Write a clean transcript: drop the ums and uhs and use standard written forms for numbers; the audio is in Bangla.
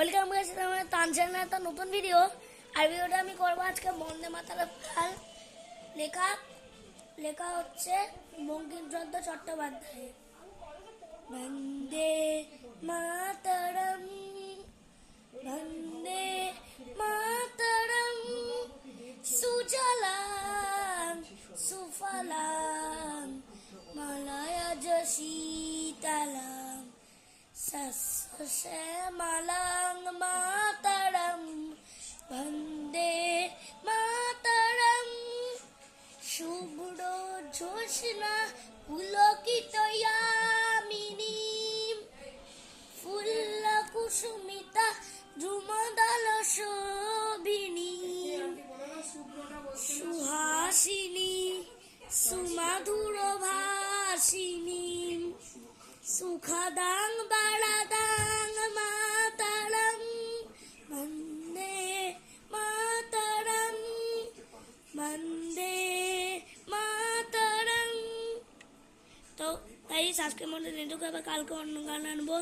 ওয়েলকাম গাইস, আমার তানজানিয়ার একটা নতুন ভিডিও। আর ভিডিওটা আমি করব আজকে বন্দে মাতরম গান। লেখা লেখা হচ্ছে বঙ্কিমচন্দ্র চট্টোপাধ্যায়। বন্দে মাতরম, বন্দে মাতরম, সুজলাং সুফলাং মলয়জ শীতলাং সস্যশ্যামলাং মাতরম। বন্দে মাতরম, শুভ্র জ্যোৎস্না পুলকিতয়ামিনীম, ফুল্ল কুসুমিতা দ্রুমদল শোভিনীম, সুহাসিনী সুমধুর ভাসিনীম, সুখদাং বরদাং মাতরম। বন্দে মাতরম, বন্দে মাতরম। তো তাই আজকের মধ্যে নেটুকু, আবার কালকে অন্য গান আনবো।